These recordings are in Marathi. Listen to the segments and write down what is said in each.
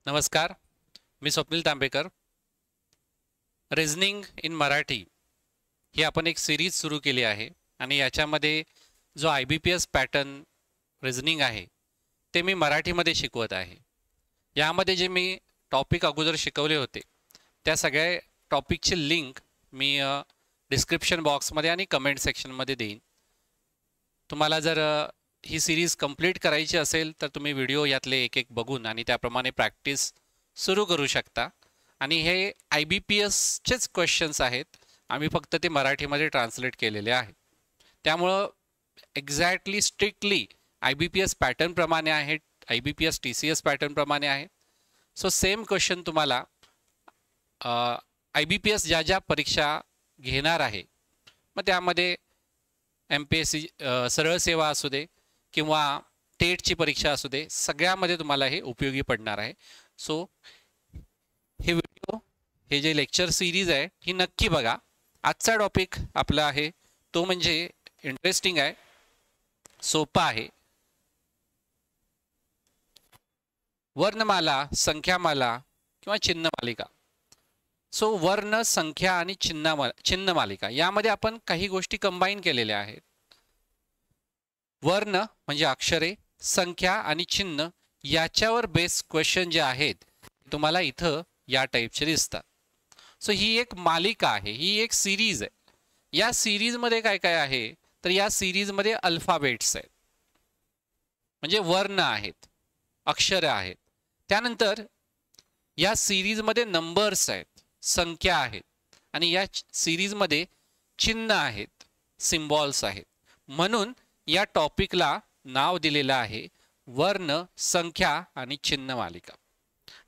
नमस्कार, मी स्वप्नील तांबेकर. रिझनिंग इन मराठी ही आपण एक सिरीज सुरू केली आहे आणि याच्यामध्ये जो IBPS पॅटर्न रिझनिंग आहे ते मी मराठीमध्ये शिकवत आहे. यामध्ये जे मी टॉपिक अगोदर शिकवले होते त्या सगळ्या टॉपिकची लिंक मी डिस्क्रिप्शन बॉक्समध्ये आणि कमेंट सेक्शनमध्ये देईन. तुम्हाला जर ही सिरीज कंप्लीट करायची असेल तर तुम्ही व्हिडिओ यातले एक एक बघून आणि त्याप्रमाणे प्रॅक्टिस सुरू करू शकता. आणि हे IBPSचेच क्वेश्चन्स आहेत, आम्ही फक्त ते मराठीमध्ये ट्रान्सलेट केलेले आहेत. त्यामुळं एक्झॅक्टली स्ट्रिक्टली IBPS पॅटर्नप्रमाणे आहेत, IBPS TCS पॅटर्नप्रमाणे आहे. सो सेम क्वेश्चन तुम्हाला IBPS ज्या ज्या परीक्षा घेणार आहे मग त्यामध्ये MPSC सरळ सेवा असू दे किंवा टेटची परीक्षा असू दे, सगळ्यामध्ये तुम्हाला हे उपयोगी पडणार आहे. सो हे व्हिडिओ, हे जे लेक्चर सिरीज आहे ही नक्की बघा. आजचा टॉपिक आपला आहे तो म्हणजे इंटरेस्टिंग आहे, सोपा आहे. वर्णमाला, संख्यामाला किंवा चिन्हमालिका. सो वर्ण, संख्या आणि चिन्हमालिका यामध्ये आपण काही गोष्टी कंबाईन केलेल्या आहेत. वर्ण म्हणजे अक्षरे, संख्या आणि चिन्ह याच्यावर बेस क्वेश्चन जे आहेत तुम्हाला इथं या टाईपचे दिसतात. सो ही एक मालिका आहे, ही एक सिरीज आहे. या सिरीजमध्ये काय काय आहे तर या सिरीजमध्ये अल्फाबेट्स आहेत, म्हणजे वर्ण आहेत, अक्षरे आहेत. त्यानंतर या सिरीजमध्ये नंबर्स आहेत, संख्या आहेत, आणि या सिरीजमध्ये चिन्ह आहेत, सिम्बॉल्स आहेत. म्हणून या टॉपिकला नाव दिलेलं आहे वर्ण, संख्या आणि चिन्ह मालिका.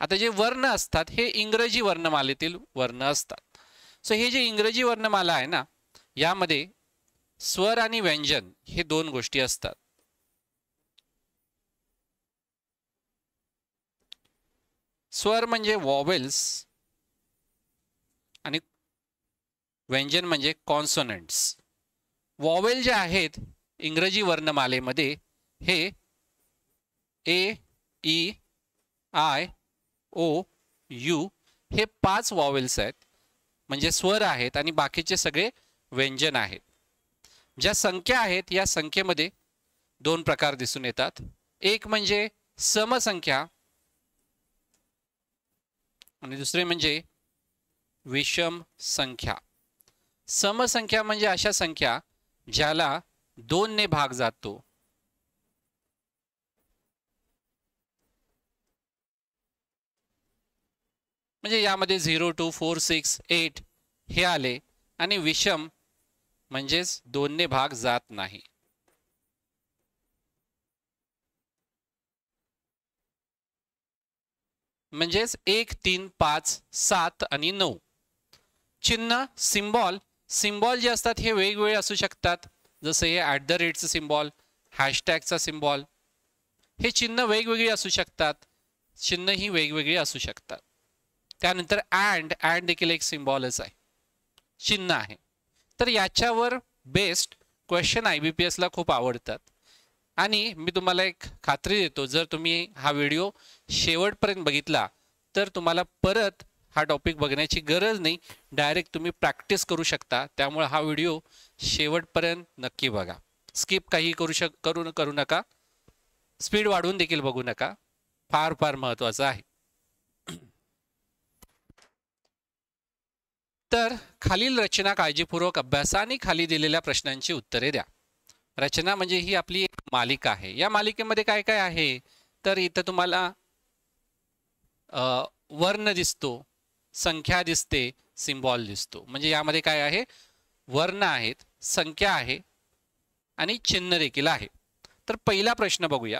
आता जे वर्ण असतात हे इंग्रजी वर्णमालेतील वर्ण असतात. सो हे जे इंग्रजी वर्णमाला आहे ना, यामध्ये स्वर आणि व्यंजन हे दोन गोष्टी असतात. स्वर म्हणजे वॉवेल्स आणि व्यंजन म्हणजे कॉन्सोनंट्स. वॉवेल जे आहेत इंग्रजी वर्णमालेमध्ये हे A, E, I, O, U हे 5 वॉवेल्स आहेत, म्हणजे स्वर आहेत, आणि बाकीचे सगळे व्यंजन आहेत. ज्या संख्या आहेत या संख्येमध्ये दोन प्रकार दिसून येतात. एक म्हणजे समसंख्या आणि दुसरे म्हणजे विषम संख्या. समसंख्या म्हणजे अशा संख्या ज्याला 2 ने भाग जातो. म्हणजे यामध्ये 0, 2, 4, 6, 8 हे आले. आणि विषम म्हणजेच 2 ने भाग जात नाही. म्हणजेच 1, 3, 5, 7 आणि 9. चिन्ह, सिम्बॉल जे असतात हे वेगवेगळे असू शकतात. जसं हे @ सिम्बॉल, हॅशटॅगचा सिम्बॉल, हे चिन्ह वेगवेगळी असू शकतात. चिन्ह ही वेगवेगळी असू शकतात. त्यानंतर अँड देखील एक सिम्बॉलच आहे, चिन्ह आहे. तर याच्यावर बेस्ड क्वेश्चन IBPSला खूप आवडतात. आणि मी तुम्हाला एक खात्री देतो, जर तुम्ही हा व्हिडिओ शेवटपर्यंत बघितला तर तुम्हाला परत हा टॉपिक बघण्याची गरज नाही, डायरेक्ट तुम्ही प्रॅक्टिस करू शकता. त्यामुळे हा व्हिडिओ शेवटपर्यंत नक्की बघा. स्किप काही करू नका. स्पीड वाढवून देखील बघू नका. फार फार महत्त्वाचं आहे. तर खालील रचना काळजीपूर्वक अभ्यासा आणि खाली दिलेल्या प्रश्नांची उत्तरे द्या. रचना म्हणजे ही आपली एक मालिका आहे. या मालिकेमध्ये काय काय आहे तर इथं तुम्हाला वर्ण दिसतो, संख्या दिसते, सिम्बॉल दिसतो. म्हणजे यामध्ये काय आहे, वर्ण आहेत, संख्या आहे आणि चिन्ह देखील आहे. तर पहिला प्रश्न बघूया.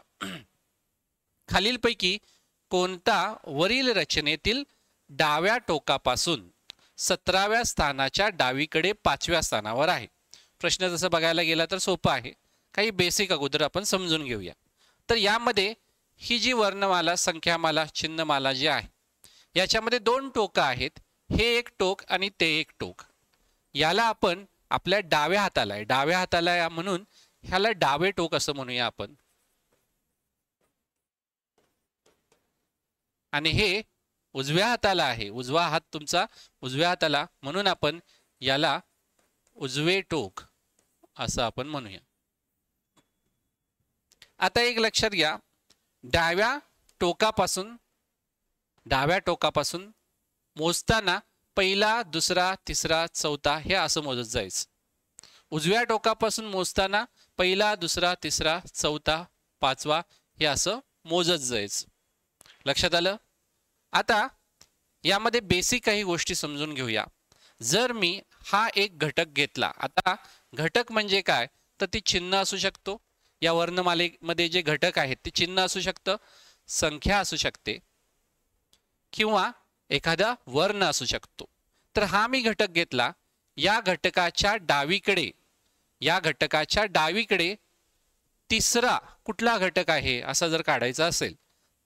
खालीलपैकी कोणता वरील रचनेतील डाव्या टोकापासून 17व्या स्थानाच्या डावीकडे 5व्या स्थानावर आहे? प्रश्न जसं बघायला गेला तर सोपं आहे. काही बेसिक अगोदर आपण समजून घेऊया. तर यामध्ये ही जी वर्णमाला, संख्यामाला, चिन्हमाला जी आहे याच्यामध्ये 2 टोकं आहेत. हे एक टोक आणि ते एक टोक. याला आपण आपल्या डाव्या हाताला म्हणून ह्याला डावे टोक असं म्हणूया आपण. आणि हे उजव्या हाताला आहे, उजवा हात तुमचा उजव्या हाताला, म्हणून आपण याला उजवे टोक असं आपण म्हणूया. आता एक लक्षात घ्या, डाव्या टोकापासून मोजताना पहिला, दुसरा, तिसरा, चौथा हे असं मोजत जायचं. उजव्या टोकापासून मोजताना पहिला, दुसरा, तिसरा, चौथा, पाचवा हे असं मोजत जायचं. लक्षात आलं? आता यामध्ये बेसिक काही गोष्टी समजून घेऊया. जर मी हा एक घटक घेतला, आता घटक म्हणजे काय, तर ती चिन्ह असू शकतो. या वर्णमालेमध्ये जे घटक आहेत ते चिन्ह असू शकतं, संख्या असू शकते, किंवा एखादा वर्ण असू शकतो. तर हा मी घटक घेतला, या घटकाच्या डावीकडे तिसरा कुठला घटक आहे असा जर काढायचा असेल,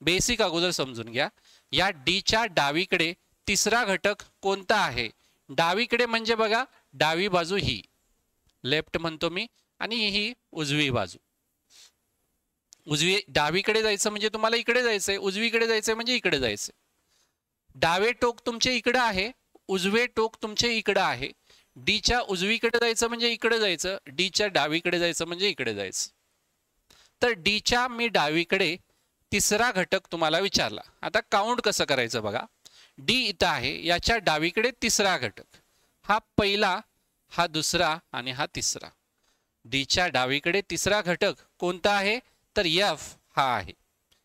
बेसिक अगोदर समजून घ्या. या डीच्या डावीकडे तिसरा घटक कोणता आहे? डावीकडे म्हणजे बघा, डावी बाजू ही लेफ्ट म्हणतो मी, आणि ही उजवी बाजू. डावीकडे जायचं म्हणजे तुम्हाला इकडे जायचंय, उजवीकडे जायचंय म्हणजे इकडे जायचंय. डावे टोक तुमचे इकडे आहे, उजवे टोक तुमचे इकडे आहे. डीच्या उजवीकडे जायचं म्हणजे इकडे जायचं, डीच्या डावीकडे जायचं म्हणजे इकडे जायचं. तर डीच्या मी डावीकडे तिसरा घटक तुम्हाला विचारला. आता काउंट कसं करायचं बघा. डी इथं आहे, याच्या डावीकडे तिसरा घटक, हा पहिला, हा दुसरा आणि हा तिसरा. डीच्या डावीकडे तिसरा घटक कोणता आहे, तर एफ हा आहे.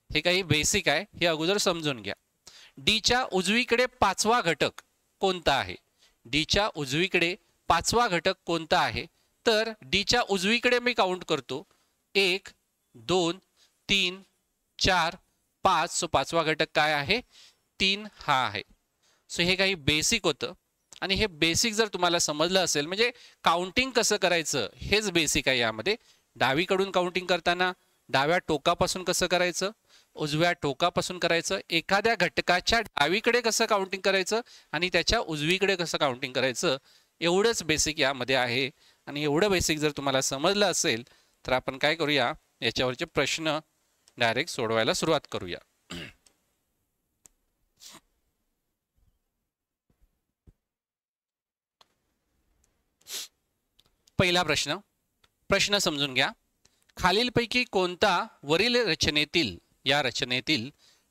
हे काही बेसिक आहे, हे अगोदर समजून घ्या. डीच्या उजवीकडे पाचवा घटक कोणता आहे? डीच्या उजवीकडे पाचवा घटक कोणता आहे? तर डीच्या उजवीकडे मी काउंट करतो, 1 2 3 4 5. सो पाचवा घटक काय आहे? 3 हा आहे. सो हे काही बेसिक होतं, आणि हे बेसिक जर तुम्हाला समजलं असेल, म्हणजे काउंटिंग कसं करायचं हेच बेसिक आहे. यामध्ये डावीकडून काउंटिंग करताना डाव्या टोकापासून कसं करायचं, उजव्या टोकापासून करायचं, एखाद्या घटकाच्या डावीकडे कसं काउंटिंग करायचं आणि त्याच्या उजवीकडे कसं काउंटिंग करायचं, एवढंच बेसिक यामध्ये आहे. आणि एवढं बेसिक जर तुम्हाला समजलं असेल तर आपण काय करूया, याच्यावरचे प्रश्न डायरेक्ट सोडवायला सुरुवात करूया. पहिला प्रश्न समजून घ्या. खालीलपैकी कोणता वरील रचनेतील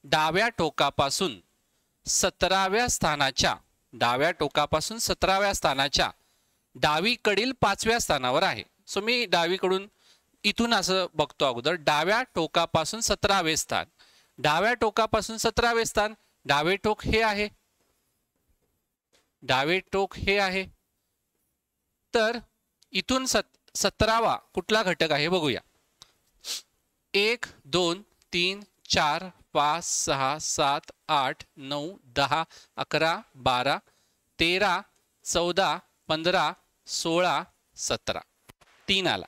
डाव्या टोकापासून 17व्या स्थानाच्या डावीकडील 5व्या स्थानावर आहे? सो मी डावीकडून इथून असं बघतो अगोदर, डाव्या टोकापासून 17वे स्थान, डाव्या टोकापासून 17वे स्थान, डावे टोक हे आहे, तर इथून 17वा कुठला घटक आहे बघूया. 1 2 3 4 5 6 7 8 9 10 11 12 13 14 15 16 17. 3 आला.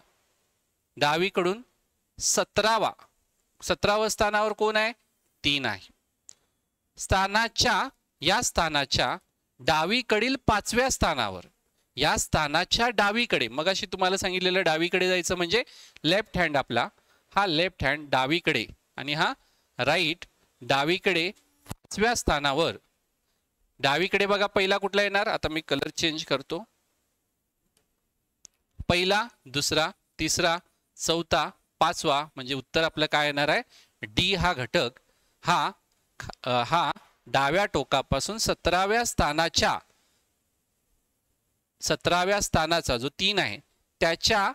डावीकडून 17व्या स्थानावर कोण आहे? 3 आहे. या स्थानाच्या डावीकडील 5व्या स्थानावर, या स्थानाच्या डावीकडे, मगाशी तुम्हाला सांगितलेलं डावीकडे जायचं म्हणजे लेफ्ट हँड आपला, हा लेफ्ट हँड डावीकडे आणि हा राईट डावीकडे 5व्या स्थानावर. डावीकडे बघा पहिला कुठला येणार, आता मी कलर चेंज करतो. पहिला, दुसरा, तिसरा, चौथा, पाचवा, म्हणजे उत्तर आपलं काय येणार आहे? डी हा घटक हा डाव्या टोकापासून 17व्या स्थानाचा जो 3 आहे त्याच्या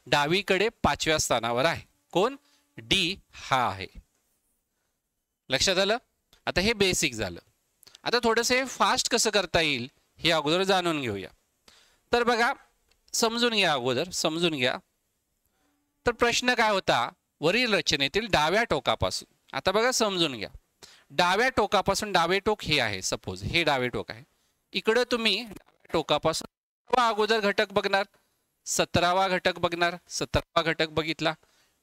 डावीकडे 5व्या स्थानावर आहे. कोण? डी हा आहे. लक्षात आलं? आता हे बेसिक झालं. आता थोडंसं फास्ट कसं करता येईल हे अगोदर जाणून घेऊया. तर बघा, समजून घ्या. तर प्रश्न काय होता, वरील रचनेतील डाव्या टोकापासून, आता बघा समजून घ्या, डाव्या टोकापासून डावे टोक हे आहे, सपोज हे डावे टोक आहे. इकडं तुम्ही डाव्या टोकापासून अगोदर घटक बघणार, 17वा घटक बघणार, 17वा घटक बघितला,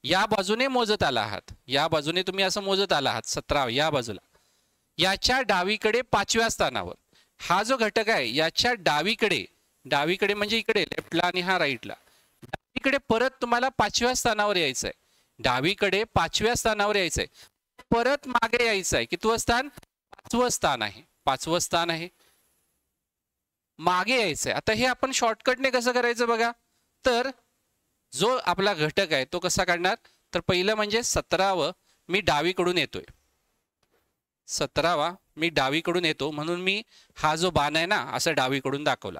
या बाजूने मोजत आला आहात, या बाजूने तुम्ही असं मोजत आला आहात 17 या बाजूला, याच्या डावीकडे 5व्या स्थानावर हा जो घटक आहे याच्या डावीकडे म्हणजे इकडे लेफ्टला आणि हा राईटला, डावीकडे परत तुम्हाला 5व्या स्थानावर यायचंय, डावीकडे 5व्या स्थानावर यायचंय. परत मागे यायचं आहे. कितवं स्थान? 5वं स्थान आहे. 5वं स्थान आहे, मागे यायचंय. आता हे आपण शॉर्टकटने कसं करायचं बघा. तर जो आपला घटक आहे तो कसा काढणार, तर पहिलं म्हणजे 17वं मी डावीकडून येतोय. 17वा मी डावीकडून येतो म्हणून मी हा जो बाण आहे ना असं डावीकडून दाखवला.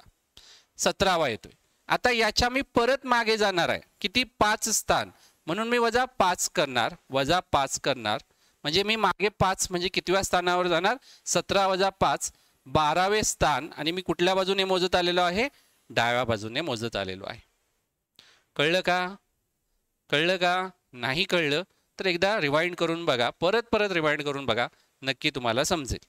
17वा येतोय. आता याच्या मी परत मागे जाणार आहे. किती? 5 स्थान. म्हणून मी -5 करणार, -5 करणार. म्हणजे मी मागे 5 म्हणजे कितव्या स्थानावर जाणार? 17 - 5 12वे स्थान. आणि मी कुठल्या बाजूने मोजत आलेलो आहे? डाव्या बाजूने मोजत आलेलो आहे. कळलं का? कळलं का? नाही कळलं तर एकदा रिवाइंड करून बघा, परत रिवाइंड करून बघा, नक्की तुम्हाला समजेल.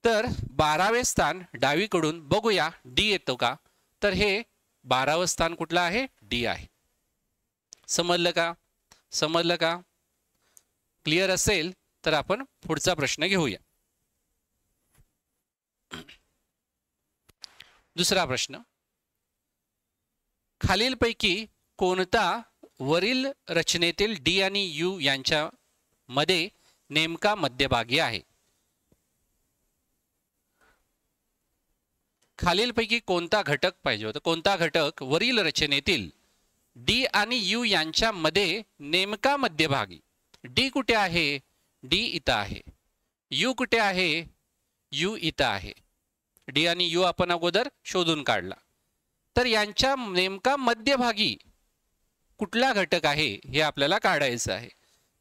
तर 12वे स्थान डावीकडून बघूया डी येतो का. तर हे 12वं स्थान कुठलं आहे? डी आहे. समजलं का? समजलं का? क्लिअर असेल तर आपण पुढचा प्रश्न घेऊया. दुसरा प्रश्न, खालीलपैकी कोणता वरील रचनेतील डी आणि यू यांच्या मध्ये नेमका मध्यभागी आहे? खालीलपैकी कोणता घटक पाहिजे होता? कोणता घटक वरील रचनेतील डी आणि यू यांच्या मध्ये नेमका मध्यभागी? डी कुठे आहे? डी इथं आहे. यू कुठे आहे? यू इथं आहे. डी आणि यू आपण अगोदर शोधून काढला. तर यांच्या नेमका मध्यभागी कुठला घटक आहे हे आपल्याला काढायचं आहे.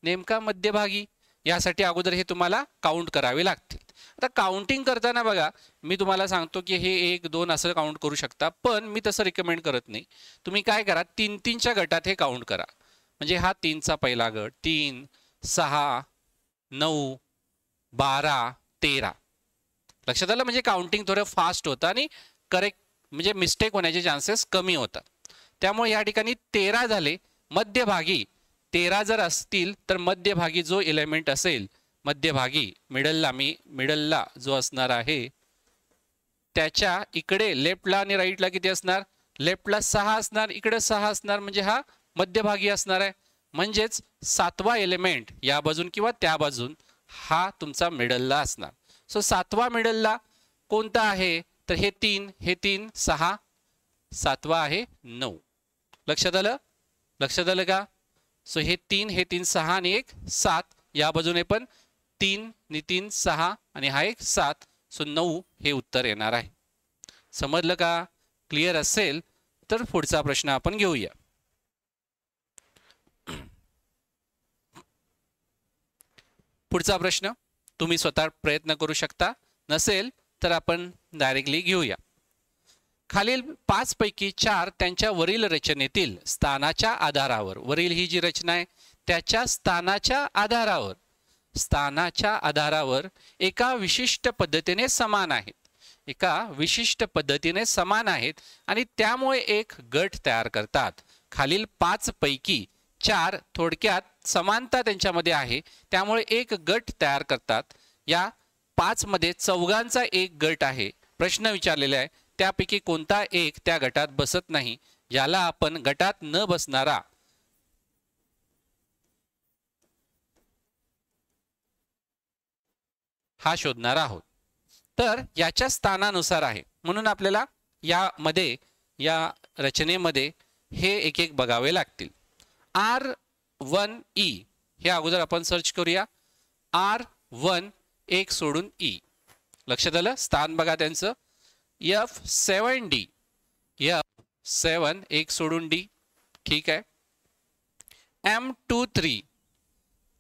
नेमका मध्यभागी यासाठी अगोदर हे तुम्हाला काउंट करावे लागतील. आता काउंटिंग करताना बघा, मी तुम्हाला सांगतो की हे 1 2 असं काउंट करू शकता, पण मी तसं रिकमेंड करत नाही. तुम्ही काय करा, 3-3च्या गटात हे काउंट करा. म्हणजे हा 3चा पहिला गट, 3 6 9 12 13. लक्षात आलं? म्हणजे काउंटिंग थोडं फास्ट होतं आणि करेक्ट म्हणजे मिस्टेक होण्याचे चान्सेस कमी होतात. त्यामुळे या ठिकाणी 13 झाले. मध्यभागी 13 जर असतील तर मध्यभागी जो एलिमेंट असेल, मध्यभागी मिडलला जो असणार आहे त्याच्या इकडे लेफ्टला आणि राईटला किती असणार? लेफ्टला 6 असणार, इकडे 6 असणार. म्हणजे हा मध्यभागी असणार आहे. म्हणजेच 7वा एलिमेंट या बाजून किंवा त्या बाजून हा तुमचा मिडलला असणार. सो 7वा मिडलला कोणता आहे? तर हे 3 6. 7वा आहे 9. लक्षात आलं? लक्षात आलं का? सो हे 3 6 आणि 1 7. या बाजूने पण 3 आणि 3 6 आणि हा एक 7. सो 9 हे उत्तर येणार आहे. समजलं का? क्लिअर असेल तर पुढचा प्रश्न आपण घेऊया. पुढचा प्रश्न तुम्ही स्वतः प्रयत्न करू शकता, नसेल तर आपण डायरेक्टली घेऊया. खालील 5 पैकी 4 त्यांच्या वरील रचनेतील स्थानाच्या आधारावर, वरील ही जी रचना आहे त्याच्या स्थानाच्या आधारावर एका विशिष्ट पद्धतीने समान आहेत. एका विशिष्ट पद्धतीने समान आहेत आणि त्यामुळे एक गट तयार करतात. खालील 5 पैकी 4 थोडक्यात समानता त्यांच्यामध्ये आहे, त्यामुळे एक गट तयार करतात. या 5 मध्ये चौघांचा एक गट आहे. प्रश्न विचारलेला आहे त्यापैकी कोणता एक त्या गटात बसत नाही, याला आपण गटात न बसणारा हा शोधणार आहोत. तर याच्या स्थानानुसार आहे म्हणून आपल्याला या रचनेमध्ये हे एक एक बघावे लागतील. R1E हे अगोदर आपण सर्च करूया. R1 एक सोडून E. लक्षात आलं? स्थान बघा त्यांचं. F7D F7 एक सोडून D. ठीक आहे. M23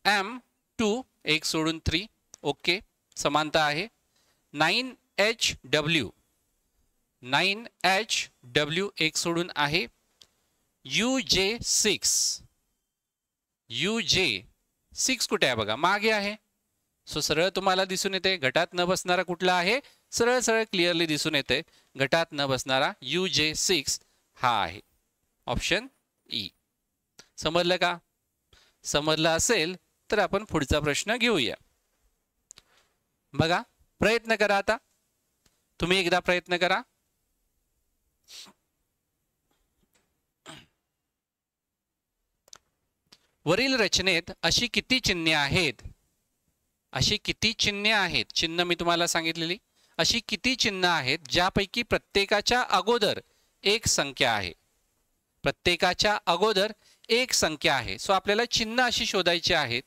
M2 एक सोडून 3. ओके, समानता आहे. 9HW एक सोडून आहे. UJ6 कुठे आहे बघा, मागे आहे. सो सरळ तुम्हाला दिसून येते गटात न बसणारा कुठला आहे. सरळ सरळ क्लिअरली दिसून येते गटात न बसणारा UJ6 हा आहे. Option E. समजलं का? समजलं असेल तर आपण पुढचा प्रश्न घेऊया. बघा, प्रयत्न करा. आता तुम्ही एकदा प्रयत्न करा. वरील रचनेत अशी किती चिन्हे आहेत? अशी किती चिन्हे आहेत? चिन्ह मी तुम्हाला सांगितलेली. अशी किती चिन्ह आहेत ज्यापैकी प्रत्येकाच्या अगोदर एक संख्या आहे? प्रत्येकाच्या अगोदर एक संख्या आहे. सो आपल्याला चिन्ह अशी शोधायची आहेत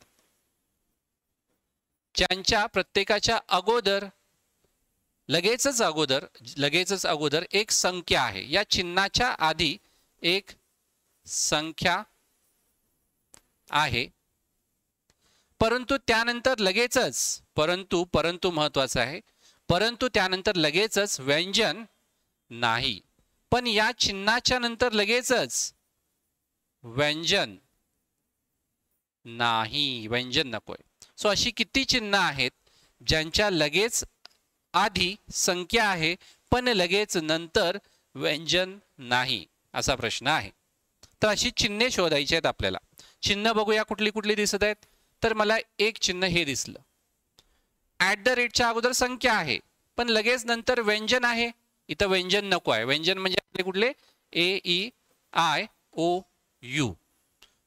ज्यांच्या प्रत्येकाच्या अगोदर लगेचच अगोदर एक संख्या आहे. या चिन्हाच्या आधी एक संख्या आहे, परंतु त्यानंतर लगेचच परंतु महत्वाचं आहे, परंतु त्यानंतर लगेचच व्यंजन नाही. पण या चिन्हाच्या नंतर लगेचच व्यंजन नाही, व्यंजन नकोय. सो अशी किती चिन्ह आहेत ज्यांच्या लगेच आधी संख्या आहे पण लगेच नंतर व्यंजन नाही, असा प्रश्न आहे. तर अशी चिन्हे शोधायची आहेत आपल्याला. चिन्ह बघूया कुठली कुठली दिसत आहेत. तर मला एक चिन्ह हे दिसलं. @च्या अगोदर संख्या आहे पण लगेच नंतर व्यंजन आहे. इथं व्यंजन नको आहे. व्यंजन म्हणजे आपले कुठले? AEIOU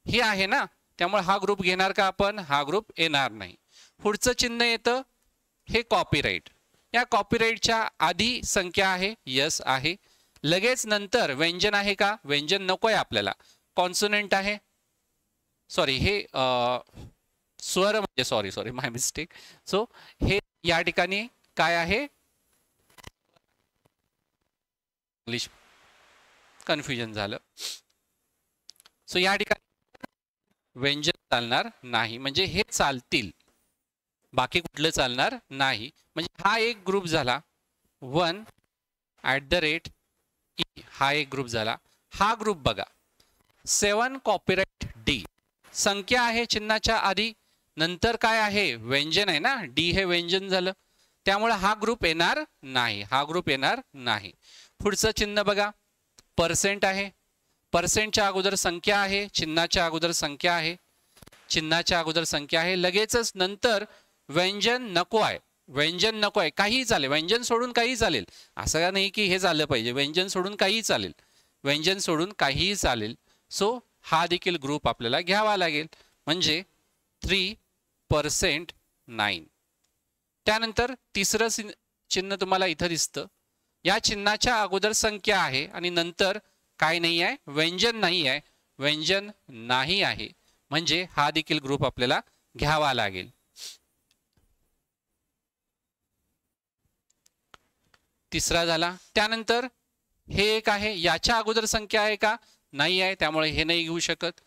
हे आहे ना, त्यामुळे हा ग्रुप घेणार का आपण? हा ग्रुप येणार नाही. पुढचं चिन्ह येतं हे कॉपीराइट. या कॉपीराइटच्या आधी संख्या आहे, यस आहे. लगेच नंतर व्यंजन आहे का? व्यंजन नको आहे आपल्याला. कॉन्सोनंट आहे, सॉरी हे स्वर म्हणजे सॉरी माय मिस्टेक. सो हे या ठिकाणी काय आहे? इंग्लिश कन्फ्युजन झालं. सो या ठिकाणी व्यंजन चालणार नाही, म्हणजे हे चालतील, बाकी कुठलं चालणार नाही. म्हणजे हा एक ग्रुप झाला. 1 @ हा एक ग्रुप झाला. हा ग्रुप बघा 7 कॉपीराइट डी. संख्या आहे चिन्हाच्या आधी, नंतर काय आहे? व्यंजन आहे ना, डी हे व्यंजन झालं, त्यामुळे हा ग्रुप येणार नाही, हा ग्रुप येणार नाही. पुढचं चिन्ह बघा पर्सेंट आहे. पर्सेंटच्या अगोदर संख्या आहे, चिन्हाच्या अगोदर संख्या आहे, चिन्हाच्या अगोदर संख्या आहे, लगेचच नंतर व्यंजन नको आहे. व्यंजन नको आहे, काहीही चालेल, व्यंजन सोडून काही चालेल, असं नाही की हे झालं पाहिजे. व्यंजन सोडून काही चालेल, व्यंजन सोडून काहीही चालेल. सो हा देखील ग्रुप आपल्याला घ्यावा लागेल, म्हणजे 3% 9. त्यानंतर तिसरं चिन्ह तुम्हाला इथं दिसतं. या चिन्हाच्या अगोदर संख्या आहे आणि नंतर काय नाही आहे? व्यंजन नाही आहे, व्यंजन नाही आहे, म्हणजे हा देखील ग्रुप आपल्याला घ्यावा लागेल. तिसरा झाला. त्यानंतर हे एक आहे, याच्या अगोदर संख्या आहे का? नाही आहे, त्यामुळे हे नाही घेऊ शकत.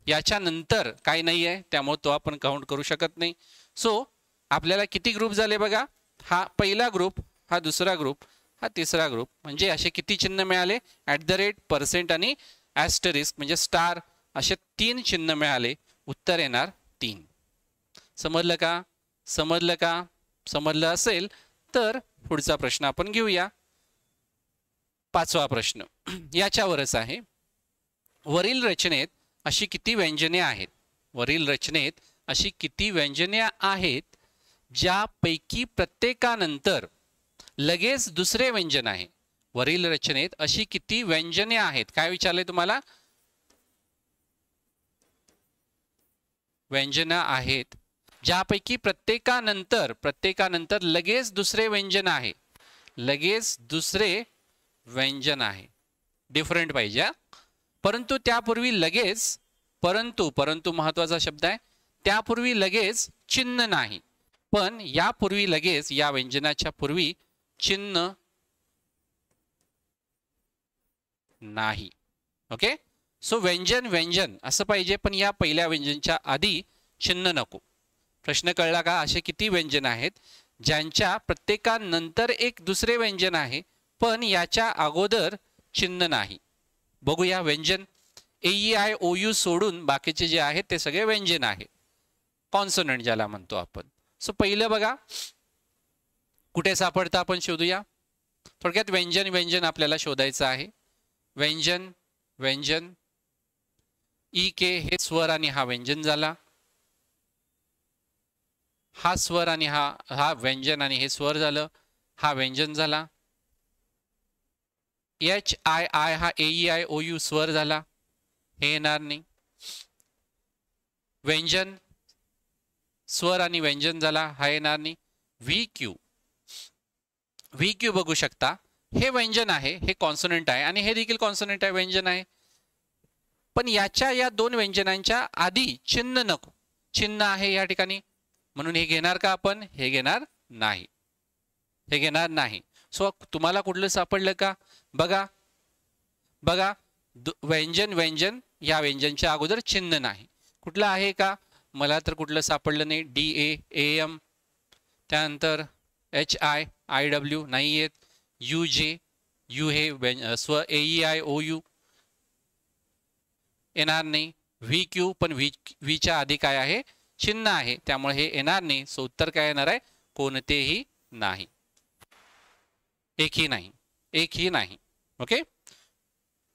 याच्या नंतर काय नाही आहे, त्यामुळे तो आपण काउंट करू शकत नाही. सो आपल्याला किती ग्रुप झाले बघा? हा पहिला ग्रुप, हा दुसरा ग्रुप, हा तिसरा ग्रुप. म्हणजे असे किती चिन्ह मिळाले? @% आणि *, म्हणजे स्टार, असे 3 चिन्ह मिळाले. उत्तर येणार 3. समजलं का? समजलं का? समजलं असेल तर पुढचा प्रश्न आपण घेऊया. 5वा प्रश्न याच्यावरच आहे. वरील रचनेत अशी किती व्यंजने आहेत? वरील रचनेत अशी किती व्यंजने आहेत ज्यापैकी प्रत्येकानंतर लगेच दुसरे व्यंजन आहे? वरील रचनेत अशी किती व्यंजने आहेत? काय विचारले तुम्हाला? व्यंजन आहेत ज्यापैकी प्रत्येकानंतर लगेच दुसरे व्यंजन आहे. लगेच दुसरे व्यंजन आहे, डिफरंट पाहिजे. परंतु त्यापूर्वी लगेच, परंतु महत्वाचा शब्द आहे, त्यापूर्वी लगेच चिन्ह नाही. पण यापूर्वी लगेच, या व्यंजनाच्या पूर्वी चिन्ह नाही. ओके. सो व्यंजन असं पाहिजे, पण या पहिल्या व्यंजनच्या आधी चिन्ह नको. प्रश्न कळला का? असे किती व्यंजन आहेत ज्यांच्या प्रत्येकानंतर एक दुसरे व्यंजन आहे पण याच्या अगोदर चिन्ह नाही? बघूया. व्यंजन AEIOU सोडून बाकीचे जे आहेत ते सगळे व्यंजन आहेत, कॉन्सोनंट ज्याला म्हणतो आपण. सो पहिलं बघा कुठे सापडतं आपण शोधूया. थोडक्यात व्यंजन आपल्याला शोधायचं आहे. व्यंजन EK हे स्वर आणि हा व्यंजन झाला. हा स्वर आणि हा व्यंजन आणि हे स्वर झालं, हा व्यंजन झाला. HII हा AEIOU स्वर झाला, हे येणार नाही. व्यंजन स्वर आणि व्यंजन झाला, हा येणार नाही. व्ही क्यू बघू शकता, हे व्यंजन आहे, हे कॉन्सोनंट आहे आणि हे देखील कॉन्सोनंट आहे, व्यंजन आहे. पण या दोन व्यंजनांच्या आधी चिन्ह नको, चिन्ह आहे या ठिकाणी, म्हणून हे घेणार का आपण? हे घेणार नाही, हे घेणार नाही. सो तुम्हाला कुठलं सापडलं का? बघा बघा, व्यंजन या व्यंजनच्या अगोदर चिन्ह नाही. कुठलं आहे का? मला तर कुठलं सापडलं नाही. DA AM, त्यानंतर HIIW नाही येत. UJ यू हे स्व AEIOU येणार नाही. VQ पण व्हीच्या आधी काय आहे? चिन्ह आहे, त्यामुळे हे येणार नाही. सो उत्तर काय येणार आहे? कोणतेही नाही, एकही नाही, एकही नाही. ओके,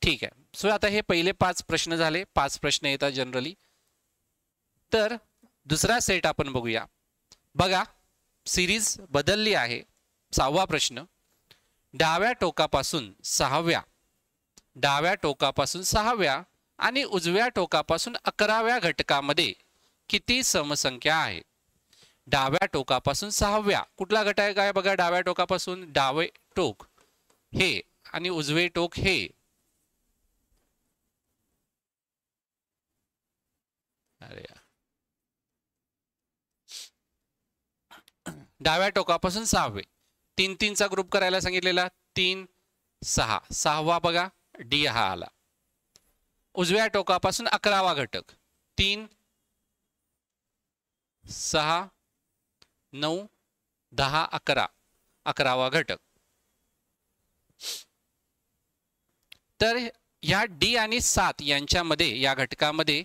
ठीक आहे. सो आता हे पहिले 5 प्रश्न झाले. 5 प्रश्न येतात जनरली. तर दुसरा सेट आपण बघूया. बघा, सिरीज बदलली आहे. 6वा प्रश्न, डाव्या टोकापासून 6व्या आणि उजव्या टोकापासून 11व्या घटकामध्ये किती समसंख्या आहेत? डाव्या टोकापासून 6व्या, कुठला घटक आहे काय? बघा, डाव्या टोकापासून डावे टोक हे आणि उजवे टोक हे. अरे डाव्या टोकापासून 6वे, 3-3चा ग्रुप करायला सांगितलेला. 3 6, 6वा बघा डी हा आला. उजव्या टोकापासून 11वा घटक, 3 6 9 10 11, 11वा घटक. तर ह्या डी आणि 7 यांच्यामध्ये, या घटकामध्ये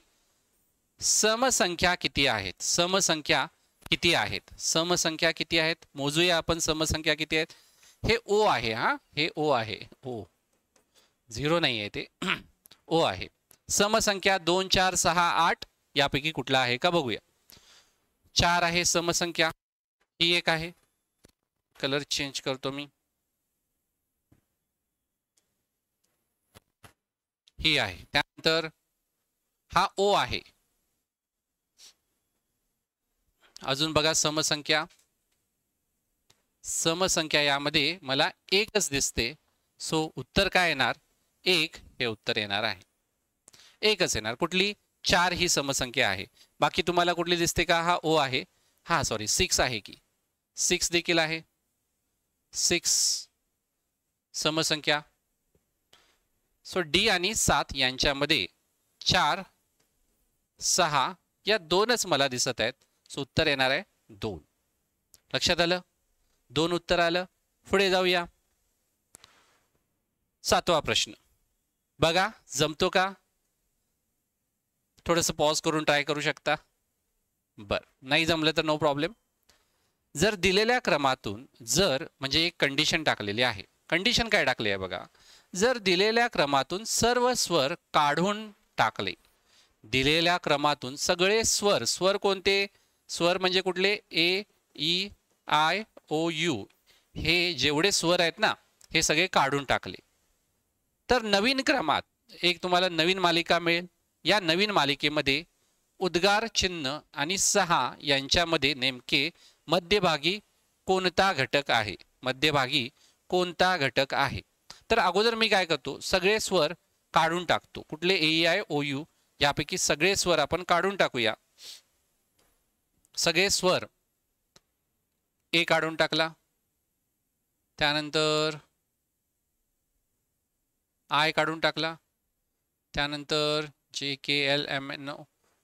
समसंख्या किती आहेत? समसंख्या किती आहेत? समसंख्या किती आहेत? मोजूया आपण समसंख्या किती आहेत. हे ओ आहे, हा हे ओ आहे, ओ 0 नाही आहे, ते ओ आहे. समसंख्या 2 4 6 8 यापैकी कुठला आहे का बघूया. 4 आहे समसंख्या, ही एक आहे. कलर चेंज करतो मी, ही आहे. त्यानंतर हा ओ आहे. अजून बघा समसंख्या, समसंख्या यामध्ये मला एकच दिसते. सो उत्तर काय येणार? 1 हे उत्तर येणार आहे. एकच येणार. कुठली? 4 ही समसंख्या आहे. बाकी तुम्हाला कुठली दिसते का? हा ओ आहे, हा सॉरी 6 आहे की, 6 देखील आहे. 6 समसंख्या. सो डी आणि 7 यांच्यामध्ये 4 6 या दोनच मला दिसत आहेत. सो उत्तर येणार आहे 2. लक्षात आलं? 2 उत्तर आलं. पुढे जाऊया. 7वा प्रश्न बघा, जमतो का? थोडंसं पॉज करून ट्राय करू शकता. बर, नाही जमलं तर नो प्रॉब्लेम. जर दिलेल्या क्रमातून, जर म्हणजे एक कंडिशन टाकलेली आहे. कंडिशन काय टाकली आहे बघा. जर दिलेल्या क्रमातून सर्व स्वर काढून टाकले, दिलेल्या क्रमातून सगळे स्वर, स्वर कोणते? स्वर म्हणजे कुठले? AEIOU हे जेवढे स्वर आहेत ना, हे सगळे काढून टाकले, तर नवीन क्रमात एक तुम्हाला नवीन मालिका मिळेल. या नवीन मालिकेमध्ये उद्गार चिन्ह आणि 6 यांच्यामध्ये नेमके मध्यभागी कोणता घटक आहे? मध्यभागी कोणता घटक आहे? तर अगोदर मी काय करतो, सगळे स्वर काढून टाकतो. कुठले? AEIOU यापैकी सगळे स्वर आपण काढून टाकूया. सगळे स्वर ए काढून टाकला. त्यानंतर आय काढून टाकला. त्यानंतर JKLMN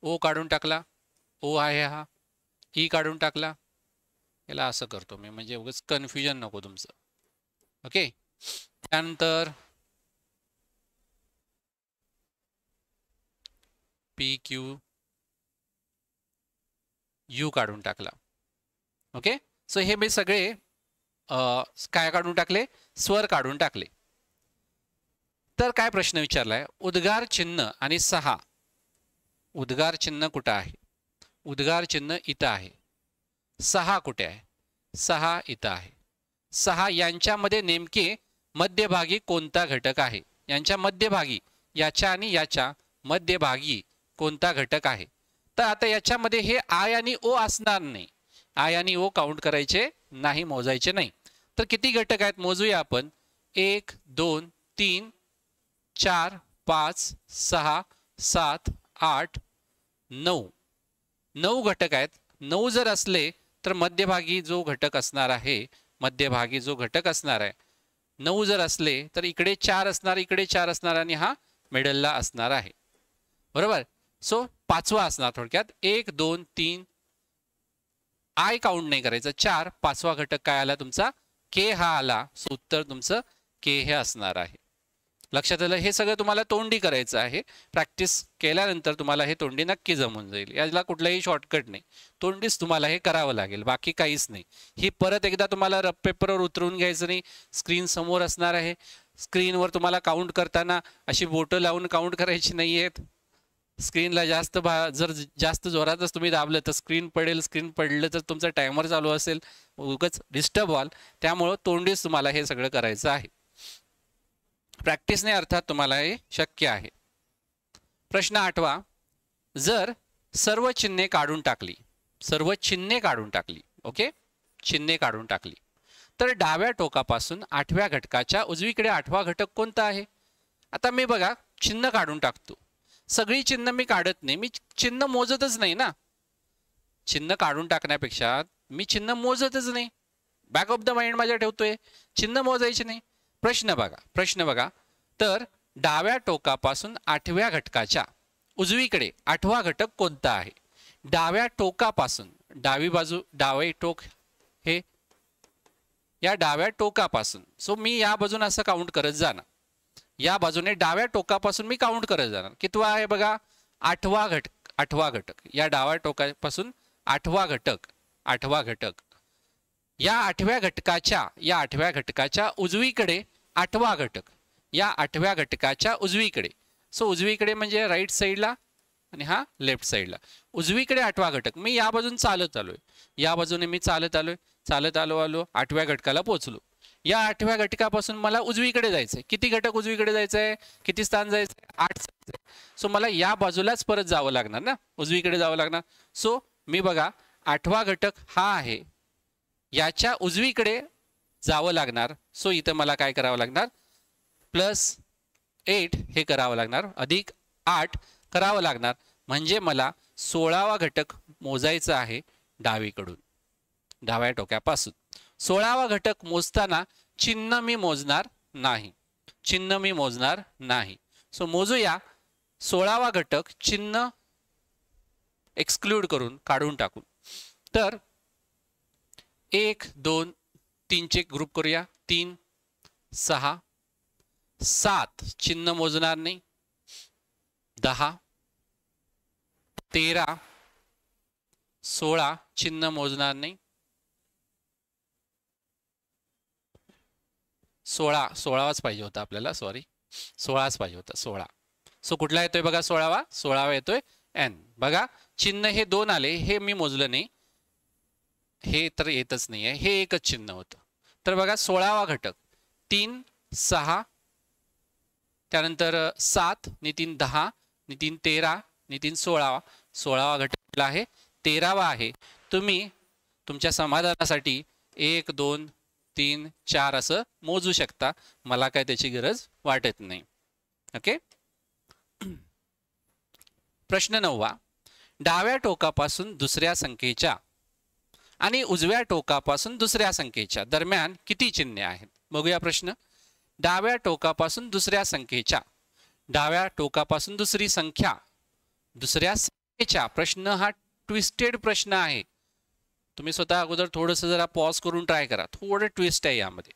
ओ काढून टाकला. ओ आहे हा. ई काढून टाकला. याला असं करतो मी, म्हणजे उगाच कन्फ्युजन नको तुमचं. ओके. त्यानंतर PQ यू काढून टाकला. ओके. सो हे मी सगळे काय काढून टाकले? स्वर काढून टाकले. तर काय प्रश्न विचारलाय? उद्गार चिन्ह आणि 6. उद्गार चिन्ह कुठं आहे? उद्गार चिन्ह इथं आहे. 6 कुठे आहे? 6 इथं आहे. 6 यांच्यामध्ये नेमके मध्यभागी कोणता घटक आहे? यांच्या मध्यभागी, याच्या आणि याच्या मध्यभागी कोणता घटक आहे? तर आता याच्यामध्ये हे आय आणि ओ असणार नाही, आय आणि ओ काउंट करायचे नाही, मोजायचे नाही. तर किती घटक आहेत मोजूया आपण. 1 2 3 4 5 6 7 8 9. 9 घटक आहेत. 9 जर असले तर मध्यभागी जो घटक असणार आहे, मध्यभागी जो घटक असणार आहे 9 जर असले तर इकडे 4 असणार, इकडे 4 असणार आणि हा मिडलला असणार आहे. बरोबर. सो पाचवा असणार थोडक्यात. 1 2 3 आय काउंट नाही करायचं, 4. पाचवा घटक काय आला तुमचा, के हा आला. सो उत्तर तुमचं के हे असणार आहे. लक्षात आलं. हे सगळं तुम्हाला तोंडी करायचं आहे. प्रॅक्टिस केल्यानंतर तुम्हाला हे तोंडी नक्की जमून जाईल. याला कुठलाही शॉर्टकट नाही, तोंडीच तुम्हाला हे करावं लागेल, बाकी काहीच नाही. ही परत एकदा तुम्हाला रफ पेपरवर उतरवून घ्यायचं नाही. स्क्रीन समोर असणार आहे. स्क्रीनवर तुम्हाला काउंट करताना अशी बोटं लावून काउंट करायची नाही आहेत. स्क्रीनला जर जास्त जोरातच तुम्ही दाबलं तर स्क्रीन पडेल. स्क्रीन पडलं तर तुमचा टायमर चालू असेल, उगाच डिस्टर्ब व्हाल. त्यामुळं तोंडीच तुम्हाला हे सगळं करायचं आहे. प्रॅक्टिसने अर्थात तुम्हाला हे शक्य आहे. प्रश्न 8वा. जर सर्व चिन्हे काढून टाकली, सर्व चिन्हे काढून टाकली, ओके, चिन्हे काढून टाकली, तर डाव्या टोकापासून 8व्या घटकाच्या उजवीकडे 8वा घटक कोणता आहे. आता मी बघा चिन्ह काढून टाकतो. सगळी चिन्ह मी काढत नाही, मी चिन्ह मोजतच नाही ना. चिन्ह काढून टाकण्यापेक्षा मी चिन्ह मोजतच नाही, बॅक ऑफ द माइंड माझ्या ठेवतोय, चिन्ह मोजायचे नाही. प्रश्न बघा. तर डाव्या टोकापासून 8व्या घटकाच्या उजवीकडे 8वा घटक कोणता आहे. डाव्या टोकापासून, डावी बाजू, डावे टोक हे या डाव्या टोकापासून. सो मी या बाजूने असं काउंट करत जाणार, या बाजूने डाव्या टोकापासून मी काउंट करत जाणार. कितवा आहे बघा, 8वा घटक. या डाव्या टोकापासून 8वा घटक. या 8व्या घटकाच्या उजवीकडे 8वा घटक, या 8व्या घटकाच्या उजवीकडे. सो उजवीकडे म्हणजे राईट साईडला आणि हा लेफ्ट साईडला. उजवीकडे 8वा घटक. मी या बाजून चालत आलोय, या बाजूने मी चालत आलो 8व्या घटकाला पोहोचलो. या 8व्या घटकापासून मला उजवीकडे जायचंय. किती घटक उजवीकडे जायचंय, किती स्थान जायचंय, 8. सो मला या बाजूलाच परत जावं लागणार ना, उजवीकडे जावं लागणार. सो मी बघा 8वा घटक हा आहे, याच्या उजवीकडे जावं लागणार. सो इथं मला काय करावं लागणार, +8 हे करावं लागणार, अधिक 8 करावं लागणार. म्हणजे मला 16वा घटक मोजायचा आहे डावीकडून, डाव्या टोक्यापासून. 16वा घटक मोजताना चिन्ह मी मोजणार नाही. सो मोजूया 16वा घटक चिन्ह एक्सक्लूड करून, काढून टाकून. तर 1 2 3 चे ग्रुप करूया. 3 6 7 चिन्ह मोजणार नाही. 10 13 16 चिन्ह मोजणार नाही. 16वाच पाहिजे होता आपल्याला, सॉरी 16च पाहिजे होता, 16. सो कुठला येतोय बघा 16वा येतोय एन. बघा चिन्ह हे 2 आले, हे मी मोजलं नाही, हे तर येतच नाही आहे, हे एकच चिन्ह होतं. तर बघा 16वा घटक 3 6, त्यानंतर 7 आणि 3 10 आणि 3 13 आणि 3 16. 16वा घटक कुठला आहे, 13वा आहे. तुम्ही तुमच्या समाधानासाठी 1 2 3 4 असं मोजू शकता, मला काय त्याची गरज वाटत नाही. ओके. प्रश्न 9वा. डाव्या टोकापासून दुसऱ्या संख्येच्या आणि उजव्या टोकापासून दुसऱ्या संख्येच्या दरम्यान किती चिन्हे आहेत. बघूया प्रश्न. डाव्या टोकापासून दुसऱ्या संख्येच्या, डाव्या टोकापासून दुसरी संख्या, दुसऱ्या संख्येच्या. प्रश्न हा ट्विस्टेड प्रश्न आहे. तुम्ही स्वतः अगोदर थोडंसं जरा पॉज करून ट्राय करा, थोडं ट्विस्ट आहे यामध्ये.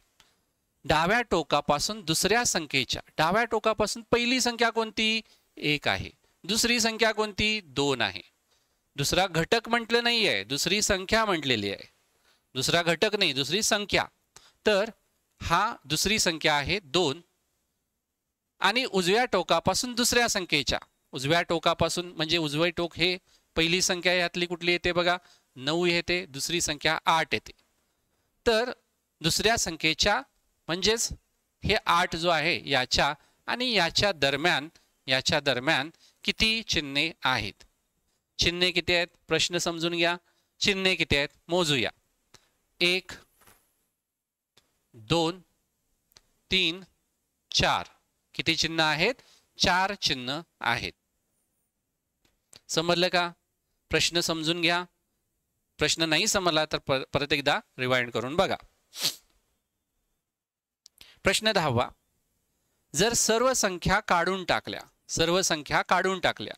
डाव्या टोकापासून दुसऱ्या संख्येच्या, डाव्या टोकापासून पहिली संख्या कोणती, 1 आहे. दुसरी संख्या कोणती, 2 आहे. दुसरा घटक म्हटलं नाही आहे, दुसरी संख्या म्हटलेली आहे. दुसरा घटक नाही, दुसरी संख्या. तर हा दुसरी संख्या आहे 2. आणि उजव्या टोकापासून दुसऱ्या संख्येच्या, उजव्या टोकापासून म्हणजे उजवे टोक हे पहिली संख्या यातली कुठली येते बघा, 9 येते. दुसरी संख्या 8 येते. तर दुसऱ्या संख्येच्या म्हणजेच हे 8 जो आहे याच्या आणि याच्या दरम्यान किती चिन्हे आहेत. चिन्हे किती आहेत प्रश्न समजून घ्या. चिन्हे किती आहेत मोजूया. 1 2 3 4 किती चिन्ह आहेत 4 चिन्ह आहेत. समजलं का? प्रश्न समजून घ्या. प्रश्न नाही समजला तर परत एकदा रिवाइंड करून बघा. प्रश्न 10वा. जर सर्व संख्या काढून टाकल्या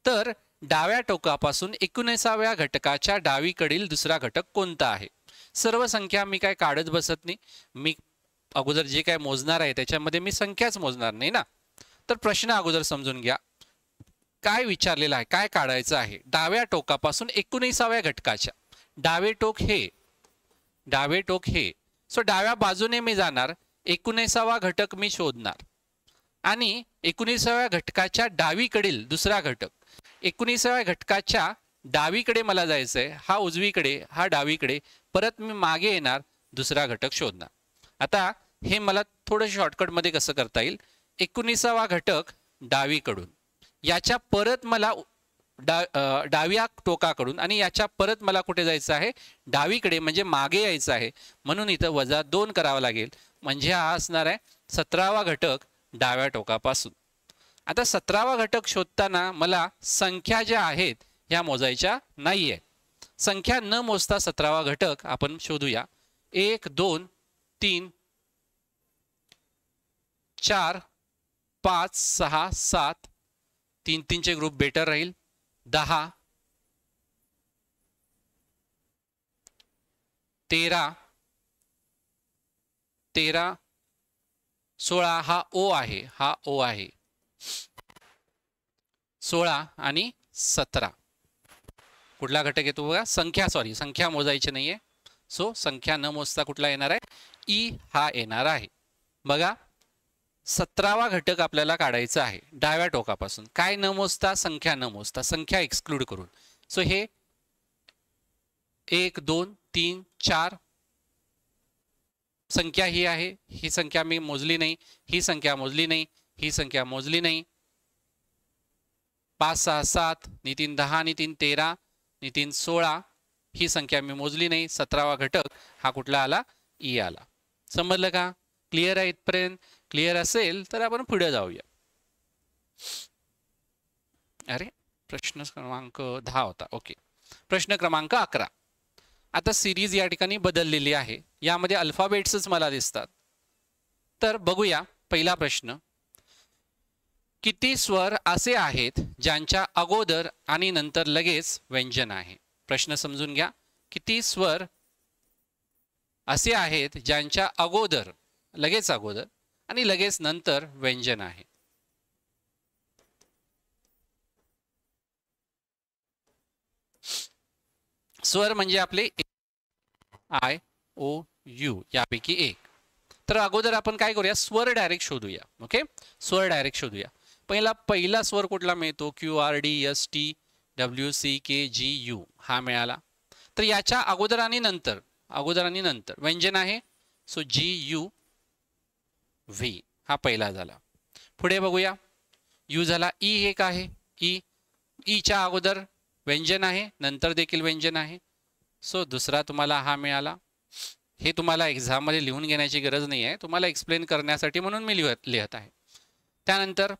तर डाव्या टोकापासून 19व्या घटकाच्या डावीकडील दुसरा घटक कोणता आहे? सर्व संख्या मी काय काढत बसत नाही. मी अगोदर जे काय मोजणार आहे त्याच्यामध्ये मी संख्याच मोजणार नाही ना. तर प्रश्न अगोदर समजून घ्या. काय विचारलेलं आहे, काय काढायचं आहे? डाव्या टोकापासून 19व्या घटकाच्या डावे टोक हे सो डाव्या बाजूने मी जाणार. 19वा घटक मी शोधणार आणि 19व्या घटकाच्या डावीकडील दुसरा घटक. 19व्या घटकाच्या डावीकडे मला जायचंय. हा उजवीकडे, हा डावीकडे. परत मी मागे येणार, दुसरा घटक शोधणार. आता हे मला थोडं शॉर्टकटमध्ये कसं करता येईल? 19वा घटक डावीकडून, याच्या परत मला डाव्या टोकाकडून आणि याच्या परत मला कुठे जायचं आहे? डावीकडे, म्हणजे मागे यायचं आहे. म्हणून इथं -2 करावं लागेल. म्हणजे हा असणार आहे 17वा घटक डाव्या टोकापासून. आता 17वा घटक शोधताना मला संख्या ज्या आहेत ह्या मोजायच्या नाहीये. संख्या न मोजता 17वा घटक आपण शोधूया. 1 2 3 4 5 6 7 3 चे ग्रुप बेटर राहील. 10 13 16 हा ओ आहे, 16 आणि 17 कुठला घटक येतो बघा? संख्या मोजायची नाहीये. सो संख्या न मोजता कुठला येणार आहे? ई हा येणार आहे. बघा 17वा घटक आपल्याला काढायचा आहे डाव्या टोकापासून. काय न मोजता? संख्या न मोजता, संख्या एक्सक्लूड करून. सो हे 1 2 3 4 संख्या ही आहे. ही संख्या मी मोजली नाही, ही संख्या मोजली नाही, ही संख्या मोजली नाही. 5 6 7 आणि 3 10 आणि 3 13 आणि 3 16 ही संख्या मी मोजली नाही. 17वा घटक हा कुठला आला? ई आला. समजलं का? क्लिअर आहे इथपर्यंत? क्लिअर असेल तर आपण पुढे जाऊया. अरे प्रश्न क्रमांक 10 होता. ओके, प्रश्न क्रमांक 11. आता सिरीज या ठिकाणी बदललेली आहे. यामध्ये अल्फाबेट्सच मला दिसतात. तर बघूया पहिला प्रश्न. किती स्वर असे आहेत ज्यांच्या अगोदर आणि नंतर लगेच व्यंजन आहे? प्रश्न समजून घ्या. किती स्वर असे आहेत ज्यांच्या अगोदर, लगेच अगोदर आणि लगेच नंतर व्यंजन आहे? स्वर म्हणजे आपले आय ओ यू यापैकी एक. तर अगोदर आपण काय करूया? स्वर डायरेक्ट शोधूया. ओके, स्वर डायरेक्ट शोधूया. पहिला स्वर कुठला मिळतो? Q R D S T W C K G U हा मिळाला. तर याच्या अगोदर आणि नंतर व्यंजन आहे. सो जी यू व्ही हा पहिला झाला. पुढे बघूया. यू झाला. ई एक आहे. ईच्या अगोदर व्यंजन आहे, नंतर देखील व्यंजन आहे. सो दुसरा तुम्हाला हा मिळाला. हे तुम्हाला एक्झाम मध्ये लिहून घेण्याची गरज नाही आहे, तुम्हाला एक्सप्लेन करण्यासाठी म्हणून मी लिहत आहे. त्यानंतर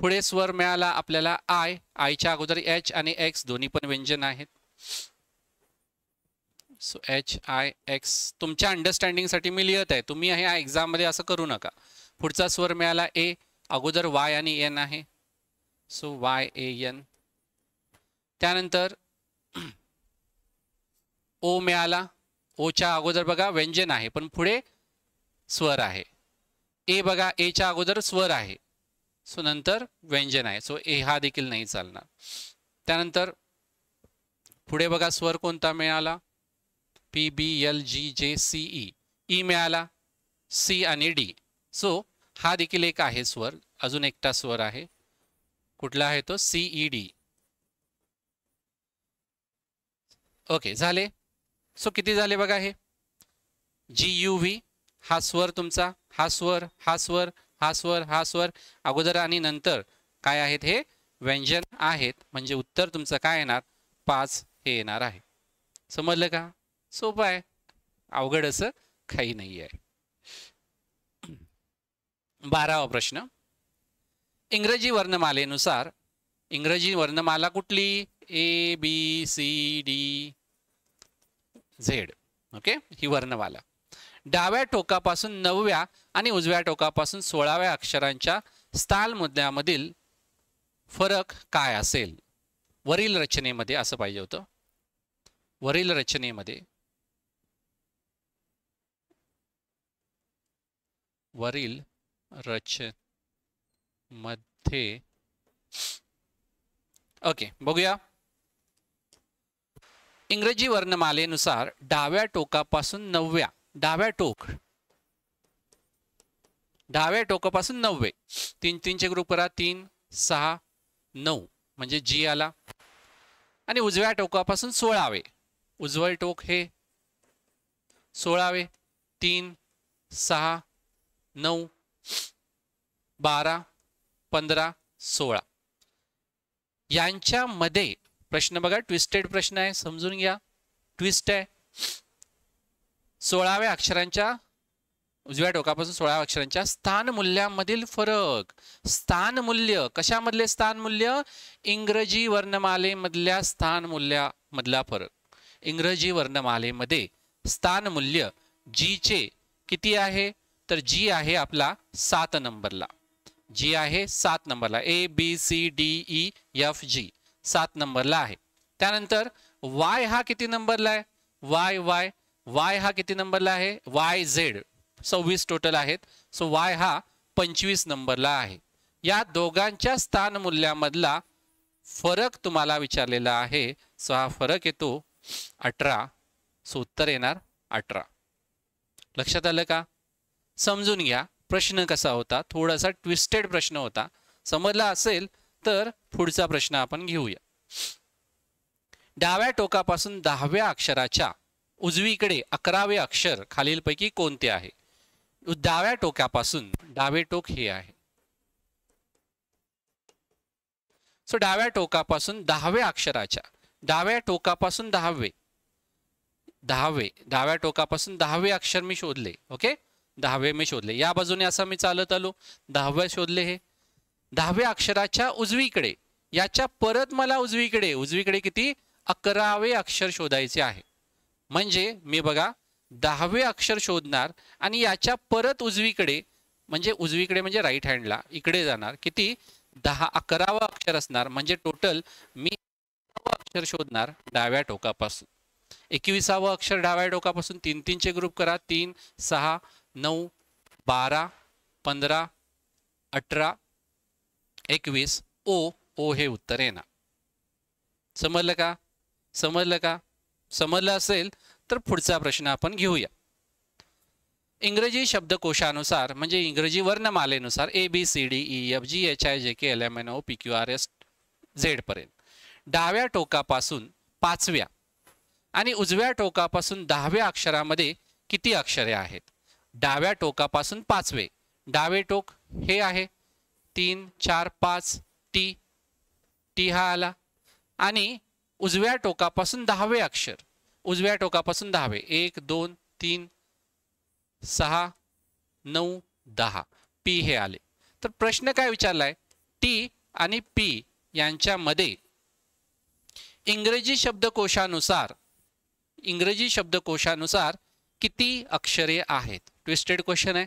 पुढे स्वर मिळाला आपल्याला आयच्या अगोदर एच आणि एक्स दोन्ही पण व्यंजन आहेत. सो एच आय एक्स तुमच्या अंडरस्टँडिंगसाठी मी लिहत आहे, तुम्ही ह्या एक्झाम मध्ये असं करू नका. पुढचा स्वर मिळाला ए, अगोदर वाय आणि एन आहे. So Y A N. त्यानंतर ओ मिळाला. ओच्या अगोदर बघा व्यंजन आहे पण पुढे स्वर आहे. ए बघा एच्या अगोदर स्वर आहे, सो नंतर व्यंजन आहे. सो ए हा देखील नाही चालणार. त्यानंतर पुढे बघा स्वर कोणता मिळाला? पी बी एल जी जे सी ई. ई मिळाला. सी आणि डी. सो हा देखील एक आहे स्वर. अजून एकटा स्वर आहे. कुठला आहे तो? C E D. ओके झाले. सो किती झाले बघा हे? जी यू व्ही हा स्वर तुमचा, हा स्वर, हा स्वर, हा स्वर, हा स्वर. अगोदर आणि नंतर काय आहेत? हे व्यंजन आहेत, म्हणजे उत्तर तुमचं काय येणार 5 हे येणार आहे. समजलं का? सोपं आहे, अवघड असं काही नाही आहे. 12वा प्रश्न. इंग्रजी वर्णमालेनुसार इंग्रजी वर्णमाला कुठली? A B C D Z. Okay, ही वर्णमाला. डाव्या टोकापासून 9व्या आणि उजव्या टोकापासून 16व्या अक्षरांच्या स्थानमुद्रामधील फरक काय असेल? वरील रचनेमध्ये असं पाहिजे होतं. वरील रचनेमध्ये ओके, बघूया. इंग्रजी वर्णमालेनुसार डाव्या टोकापासून 9व्या, डाव्या टोकापासून 9वे, 3-3चे ग्रुप करा, 3, 6, 9 म्हणजे जी आला. आणि उजव्या टोकापासून 16वे, उजवं टोक हे 16वे, 3, 6, 9, 12, 15, 16 यांच्यामध्ये प्रश्न बघा, ट्विस्टेड प्रश्न आहे, समजून घ्या. ट्विस्ट आहे. 16व्या अक्षरांच्या उजव्या टोकापासून 16व्या अक्षरांच्या स्थानमूल्यामधील फरक. स्थानमूल्य कशामधले? स्थानमूल्य इंग्रजी वर्णमालेमधल्या स्थानमूल्यामधला फरक. इंग्रजी वर्णमालेमध्ये स्थानमूल्य जी चे किती आहे? तर जी आहे आपला 7 नंबरला. जी आहे 7 नंबरला. A B C D E F G 7 नंबरला आहे. त्यानंतर वाय हा किती नंबरला आहे? वाय हा किती नंबरला आहे? वाय झेड 26 टोटल आहेत. सो वाय हा 25 नंबरला आहे. या दोघांच्या स्थानमूल्यामधला फरक तुम्हाला विचारलेला आहे. सो हा फरक येतो 18. सो उत्तर येणार 18. लक्षात आलं का? समजून घ्या प्रश्न कसा होता. थोडासा ट्विस्टेड प्रश्न होता. समजला असेल तर पुढचा प्रश्न आपण घेऊया. डाव्या टोकापासून 10व्या अक्षराच्या उजवीकडे 11वे अक्षर खालीलपैकी कोणते आहे? डाव्या टोकापासून, डावे टोक हे आहे. सो डाव्या टोकापासून 10व्या अक्षराच्या, डाव्या टोकापासून 10वे, डाव्या टोकापासून 10वे अक्षर मी शोधले. ओके, 10वे मी शोधले. या बाजूने असं मी चालत आलो, 10वे शोधले. हे 10व्या अक्षराच्या उजवीकडे, याच्या परत मला उजवीकडे किती? 11वे अक्षर शोधायचे आहे. म्हणजे मी बघा 10वे अक्षर शोधणार आणि याच्या परत उजवीकडे म्हणजे राईट हँडला इकडे जाणार. किती? 11वा अक्षर असणार. म्हणजे टोटल मी अक्षर शोधणार डाव्या टोकापासून. 21वा अक्षर डाव्या टोकापासून 3-3चे ग्रुप करा. 3, 6, 9, 12, 15, 18, 21. ओ हे उत्तर येणार. समजलं का? समजलं असेल तर पुढचा प्रश्न आपण घेऊया. इंग्रजी शब्दकोशानुसार म्हणजे इंग्रजी वर्णमालेनुसार ABCDEFGHIJKLMNO PQRS Z पर्यंत डाव्या टोकापासून 5व्या आणि उजव्या टोकापासून 10व्या अक्षरामध्ये किती अक्षरे आहेत? डाव्या टोकापासून 5वे, डावे टोक हे आहे 3, 4, 5 टी हा आला. आणि उजव्या टोकापासून 10वे अक्षर, उजव्या टोकापासून 10वे 1, 2, 3, 6, 9, 10 पी हे आले. तर प्रश्न काय विचारलाय? टी आणि पी यांच्यामध्ये इंग्रजी शब्दकोशानुसार किती अक्षरे आहेत? ट्विस्टेड क्वेश्चन आहे.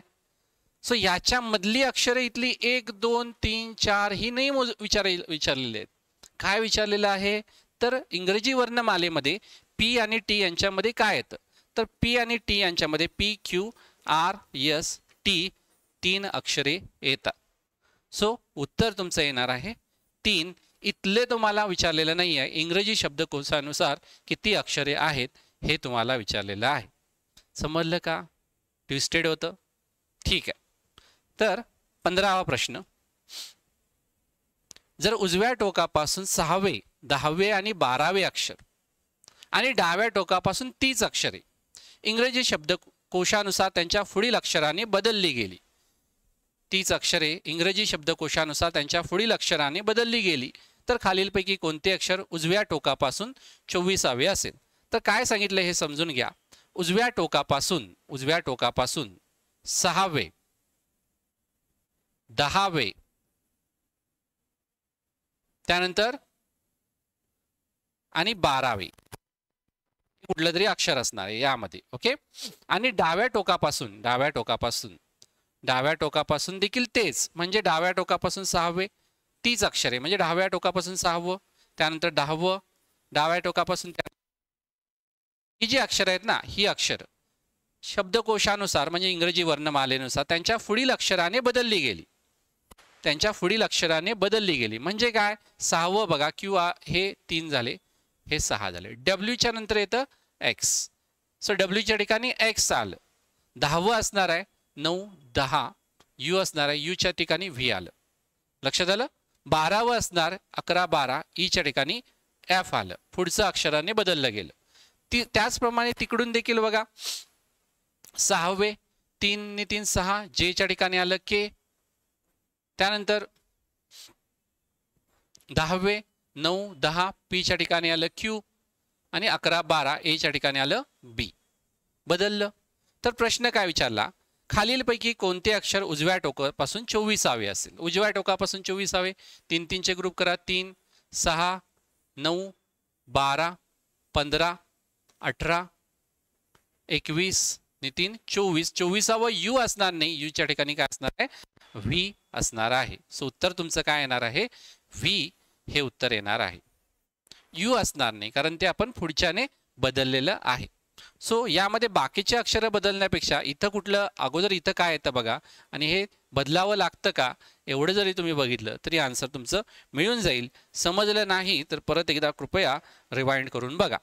सो याच्यामधली अक्षरे इथली 1, 2, 3, 4 ही नाही विचारलेले आहेत. काय विचारलेलं आहे? तर इंग्रजी वर्णमालेमध्ये पी आणि टी यांच्यामध्ये काय येतं? तर पी आणि टी यांच्यामध्ये PQRS T 3 अक्षरे येतात. सो उत्तर तुमचं येणार आहे 3. इथले तुम्हाला विचारलेलं नाही आहे. इंग्रजी शब्दकोशानुसार किती अक्षरे आहेत हे तुम्हाला विचारलेलं आहे. समजलं का? ट्विस्टेड होतं. ठीक आहे. तर 15वा प्रश्न. जर उजव्या टोकापासून 6वे, 10वे आणि 12वे अक्षर आणि डाव्या टोकापासून 30 अक्षरे इंग्रजी शब्दकोशानुसार त्यांच्या पुढील अक्षराने बदलली गेली. तीच अक्षरे इंग्रजी शब्दकोशानुसार त्यांच्या पुढील अक्षराने बदलली गेली तर खालीलपैकी कोणते अक्षर उजव्या टोकापासून 24वे असेल. तर काय सांगितलं हे समजून घ्या. उजव्या टोकापासून 6वे 10वे त्यानंतर आणि 12वे कुठलं तरी अक्षर असणार आहे यामध्ये. ओके. आणि डाव्या टोकापासून देखील तेच, म्हणजे डाव्या टोकापासून 6वे तीच अक्षरे, म्हणजे डाव्या टोकापासून 6वं त्यानंतर 10वं डाव्या टोकापासून. ही जी अक्षर आहेत ना, ही अक्षर शब्दकोशानुसार म्हणजे इंग्रजी वर्णमालेनुसार त्यांच्या पुढील अक्षराने बदलली गेली. म्हणजे काय, 6वं बघा क्यू हे 3 झाले, हे 6 झाले. डब्ल्यूच्या नंतर येतं एक्स, सो डब्ल्यूच्या ठिकाणी एक्स आलं. 10वं असणार आहे 9 10, यू असणार आहे यूच्या ठिकाणी व्ही आलं. लक्षात आलं. 12वं असणार 11 12, ईच्या ठिकाणी एफ आलं. पुढचं अक्षराने बदललं गेलं. त्याचप्रमाणे तिकडून देखील बघा 6वे 3 ने 3 6, जेच्या ठिकाणी आलं के. त्यानंतर 10वे 9 10, पीच्या ठिकाणी आलं क्यू आणि 11 12, एच्या ठिकाणी आलं बी. बदललं. तर प्रश्न काय विचारला, खालीलपैकी कोणते अक्षर उजव्या टोकापासून 24वे असेल. उजव्या टोकापासून 24वे 3 3 चे ग्रुप करा. 3 6 9 12 15 18 21 ने 3 24. 24वा यू असणार नाही, यूच्या ठिकाणी काय असणार आहे, व्ही असणार आहे. सो उत्तर तुमचं काय येणार आहे, व्ही हे उत्तर येणार आहे. यू असणार नाही कारण ते आपण पुढच्याने बदललेलं आहे. सो यामध्ये बाकीचे अक्षर बदलण्यापेक्षा इथं कुठलं अगोदर इथं काय येतं बघा आणि हे बदलावं लागतं का, एवढं जरी तुम्ही बघितलं तरी आन्सर तुमचं मिळून जाईल. समजलं नाही तर परत एकदा कृपया रिवाइंड करून बघा.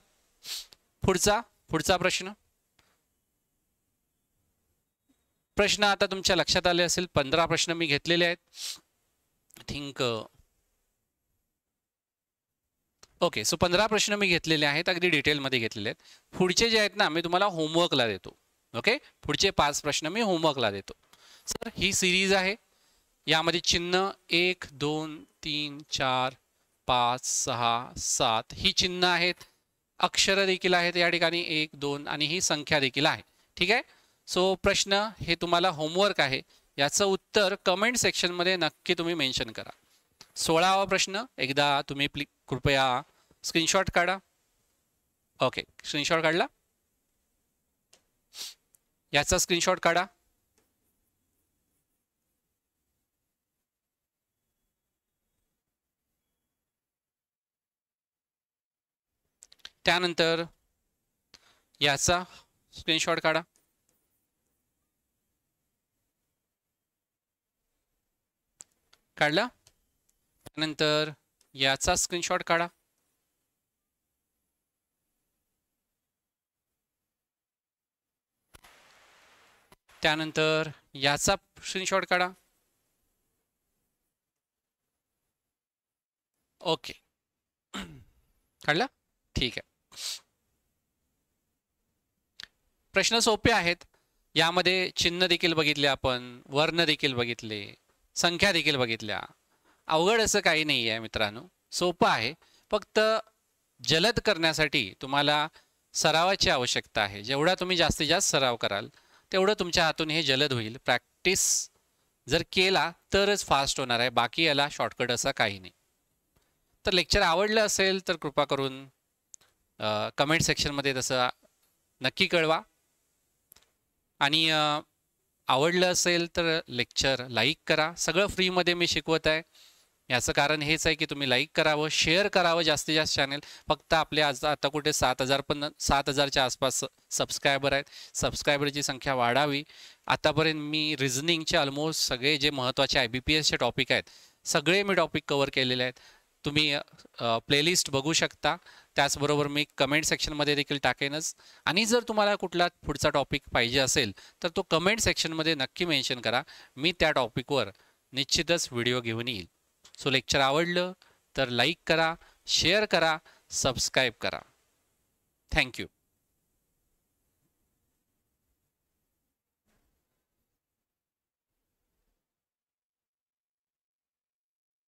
पुढचा प्रश्न आता तुमच्या लक्षात आले असेल. 15 प्रश्न मी घेतलेले आहेत. Think okay. सो 15 प्रश्न मी घेतलेले आहेत, अगदी डिटेलमध्ये घेतलेले आहेत. पुढचे जे आहेत ना मी तुम्हाला होमवर्कला देतो. ओके. पुढचे 5 प्रश्न मी होमवर्कला देतो. सर ही सिरीज आहे, यामध्ये चिन्ह 1 2 3 4 5 6 7 ही चिन्ह आहेत, अक्षर देखील आहेत या ठिकाणी 1 2 आणि ही संख्या देखील आहे. ठीक आहे. सो प्रश्न हे तुम्हाला होमवर्क आहे, याचं उत्तर कमेंट सेक्शनमध्ये नक्की तुम्ही मेन्शन करा. 16वा प्रश्न एकदा तुम्ही कृपया स्क्रीनशॉट काढा. ओके. स्क्रीनशॉट काढला, याचा स्क्रीनशॉट काढा. त्यानंतर याचा स्क्रीनशॉट काढा. काढला. त्यानंतर याचा स्क्रीनशॉट काढा. त्यानंतर याचा स्क्रीनशॉट काढा. ओके. काढला. ठीक आहे. प्रश्न सोपे आहेत. यामध्ये चिन्ह देखील बघितले आपण, वर्ण देखील बघितले, संख्या देखील बघितल्या. अवघड असं काही नाही आहे मित्रांनो, सोपं आहे. फक्त जलद करण्यासाठी तुम्हाला सरावाची आवश्यकता आहे. जेवढा तुम्ही जास्तीत जास्त सराव कराल तेवढं तुमच्या हातून हे जलद होईल. प्रॅक्टिस जर केला तरच फास्ट होणार आहे, बाकी याला शॉर्टकट असा काही नाही. तर लेक्चर आवडलं असेल तर कृपा करून कमेंट सेक्शनमध्ये तसं नक्की कळवा. आणि आवडलं असेल तर लेक्चर लाईक करा. सगळं फ्रीमध्ये मी शिकवत आहे, याचं कारण हेच आहे की तुम्ही लाईक करावं, शेअर करावं जास्तीत जास्त चॅनल. फक्त आपले आता कुठे 7,000च्या आसपास सबस्क्रायबर आहेत. सबस्क्रायबरची संख्या वाढावी. आतापर्यंत मी रिझनिंगचे ऑलमोस्ट सगळे जे महत्त्वाचे IBPSचे टॉपिक आहेत सगळे मी टॉपिक कव्हर केलेले आहेत. तुम्ही प्लेलिस्ट बघू शकता. त्याचबरोबर मी कमेंट सेक्शनमध्ये देखील टाकेनच. आणि जर तुम्हाला कुठला पुढचा टॉपिक पाहिजे असेल तर तो कमेंट सेक्शनमध्ये नक्की मेन्शन करा. मी त्या टॉपिकवर निश्चितच व्हिडिओ घेऊन येईल. सो लेक्चर आवडलं तर लाईक करा, शेअर करा, सबस्क्राईब करा. थँक्यू.